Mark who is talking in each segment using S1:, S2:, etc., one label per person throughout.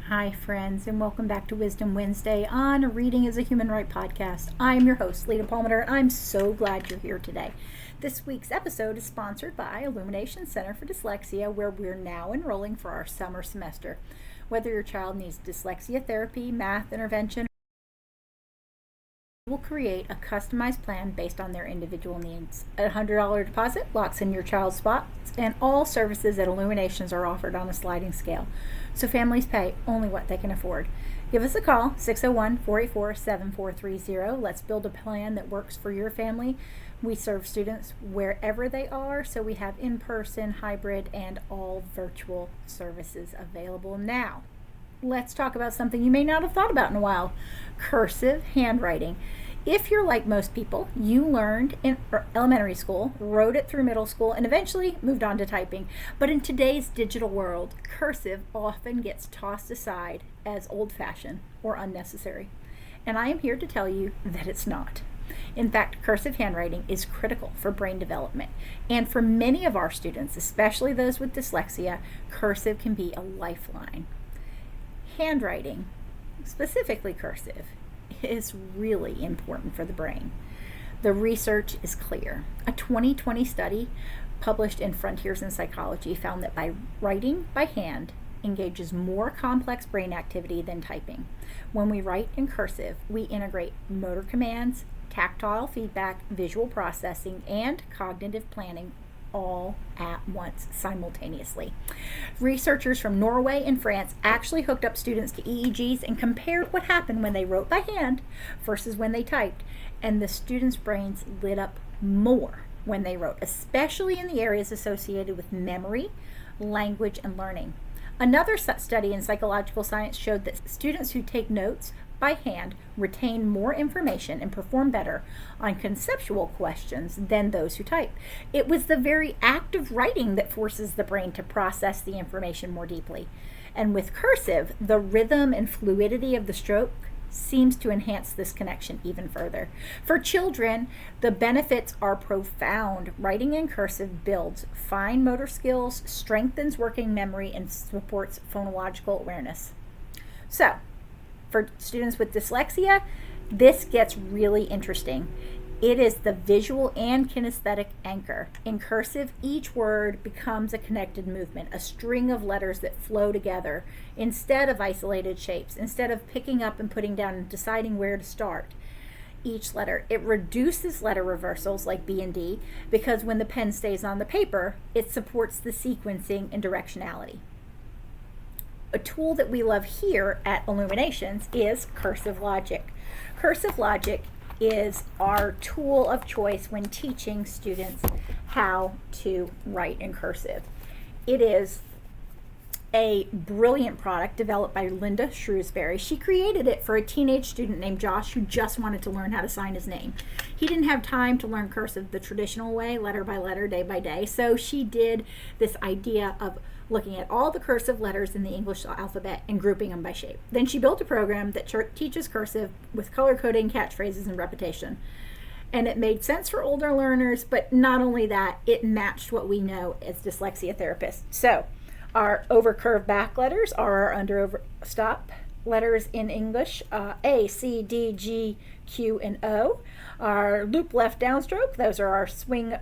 S1: Hi, friends, and welcome back to Wisdom Wednesday on Reading is a Human Right podcast. I'm your host, Leta Palmiter, and I'm so glad you're here today. This week's episode is sponsored by Illumination Center for Dyslexia, where we're now enrolling for our summer semester. Whether your child needs dyslexia therapy, math intervention, will create a customized plan based on their individual needs. A $100 deposit locks in your child's spots, and all services at Illuminations are offered on a sliding scale, so families pay only what they can afford. Give us a call, 601-484-7430. Let's build a plan that works for your family. We serve students wherever they are, so we have in-person, hybrid, and all virtual services available now. Let's talk about something you may not have thought about in a while: cursive handwriting. If you're like most people, you learned in elementary school, wrote it through middle school, and eventually moved on to typing. But in today's digital world, cursive often gets tossed aside as old-fashioned or unnecessary. And I am here to tell you that it's not. In fact, cursive handwriting is critical for brain development. And for many of our students, especially those with dyslexia, cursive can be a lifeline. Handwriting, specifically cursive, is really important for the brain. The research is clear. A 2020 study published in Frontiers in Psychology found that writing by hand engages more complex brain activity than typing. When we write in cursive, we integrate motor commands, tactile feedback, visual processing, and cognitive planning all at once, simultaneously. Researchers from Norway and France actually hooked up students to EEGs and compared what happened when they wrote by hand versus when they typed, and the students' brains lit up more when they wrote, especially in the areas associated with memory, language, and learning. Another study in psychological science showed that students who take notes by hand retain more information and perform better on conceptual questions than those who type. It was the very act of writing that forces the brain to process the information more deeply. And with cursive, the rhythm and fluidity of the stroke seems to enhance this connection even further. For children, the benefits are profound. Writing in cursive builds fine motor skills, strengthens working memory, and supports phonological awareness. So, for students with dyslexia, this gets really interesting. It is the visual and kinesthetic anchor. In cursive, each word becomes a connected movement, a string of letters that flow together instead of isolated shapes, instead of picking up and putting down and deciding where to start each letter. It reduces letter reversals like B and D, because when the pen stays on the paper, it supports the sequencing and directionality. A tool that we love here at Illuminations is CursiveLogic. CursiveLogic is our tool of choice when teaching students how to write in cursive. It is a brilliant product developed by Linda Shrewsbury. She created it for a teenage student named Josh who just wanted to learn how to sign his name. He didn't have time to learn cursive the traditional way, letter by letter, day by day, so she did this idea of looking at all the cursive letters in the English alphabet and grouping them by shape. Then she built a program that teaches cursive with color coding, catchphrases, and repetition. And it made sense for older learners, but not only that, it matched what we know as dyslexia therapists. So, our over-curved back letters are our under-over-stop letters in English, A, C, D, G, Q, and O. Our loop left downstroke, those are our swing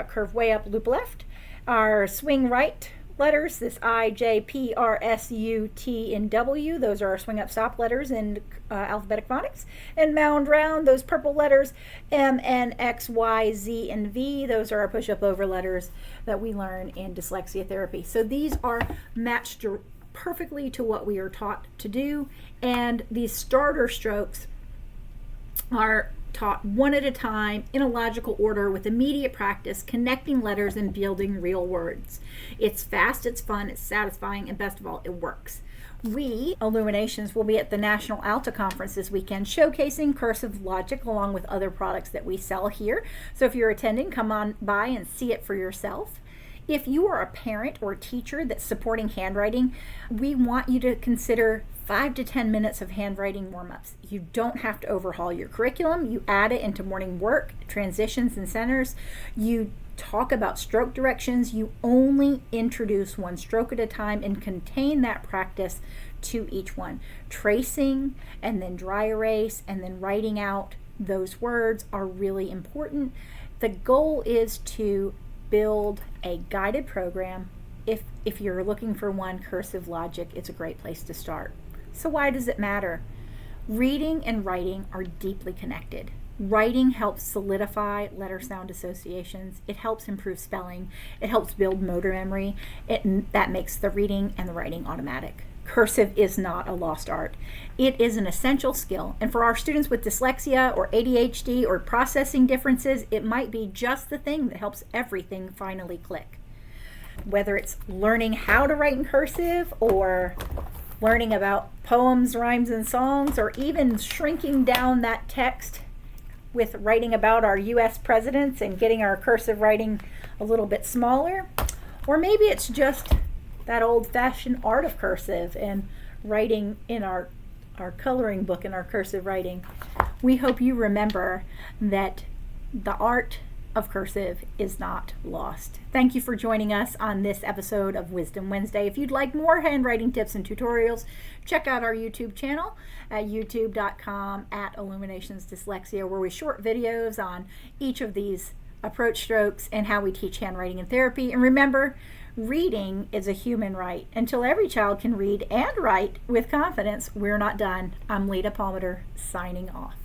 S1: curve way up loop left. Our swing right letters, this I, J, P, R, S, U, T, and W, those are our swing up stop letters in alphabetic phonics. And mound round, those purple letters, M, N, X, Y, Z, and V, those are our push up over letters that we learn in dyslexia therapy. So these are matched perfectly to what we are taught to do, and these starter strokes are taught one at a time in a logical order with immediate practice, connecting letters and building real words. It's fast, it's fun, it's satisfying, and best of all, it works. We, Illuminations, will be at the National ALTA Conference this weekend showcasing CursiveLogic along with other products that we sell here. So if you're attending, come on by and see it for yourself. If you are a parent or teacher that's supporting handwriting, we want you to consider 5 to 10 minutes of handwriting warm-ups. You don't have to overhaul your curriculum. You add it into morning work, transitions, and centers. You talk about stroke directions. You only introduce one stroke at a time and contain that practice to each one. Tracing and then dry erase and then writing out those words are really important. The goal is to build a guided program. If you're looking for one, CursiveLogic is a great place to start. So why does it matter? Reading and writing are deeply connected. Writing helps solidify letter sound associations. It helps improve spelling. It helps build motor memory. That makes the reading and the writing automatic. Cursive is not a lost art. It is an essential skill. And for our students with dyslexia or ADHD or processing differences, it might be just the thing that helps everything finally click. Whether it's learning how to write in cursive or learning about poems, rhymes, and songs, or even shrinking down that text with writing about our U.S. presidents and getting our cursive writing a little bit smaller. Or maybe it's just that old-fashioned art of cursive and writing in our coloring book in our cursive writing. We hope you remember that the art of cursive is not lost. Thank you for joining us on this episode of Wisdom Wednesday. If you'd like more handwriting tips and tutorials, check out our YouTube channel at youtube.com/illuminationsdyslexia, where we short videos on each of these approach strokes and how we teach handwriting in therapy. And remember, reading is a human right. Until every child can read and write with confidence, we're not done. I'm Leta Palmiter, signing off.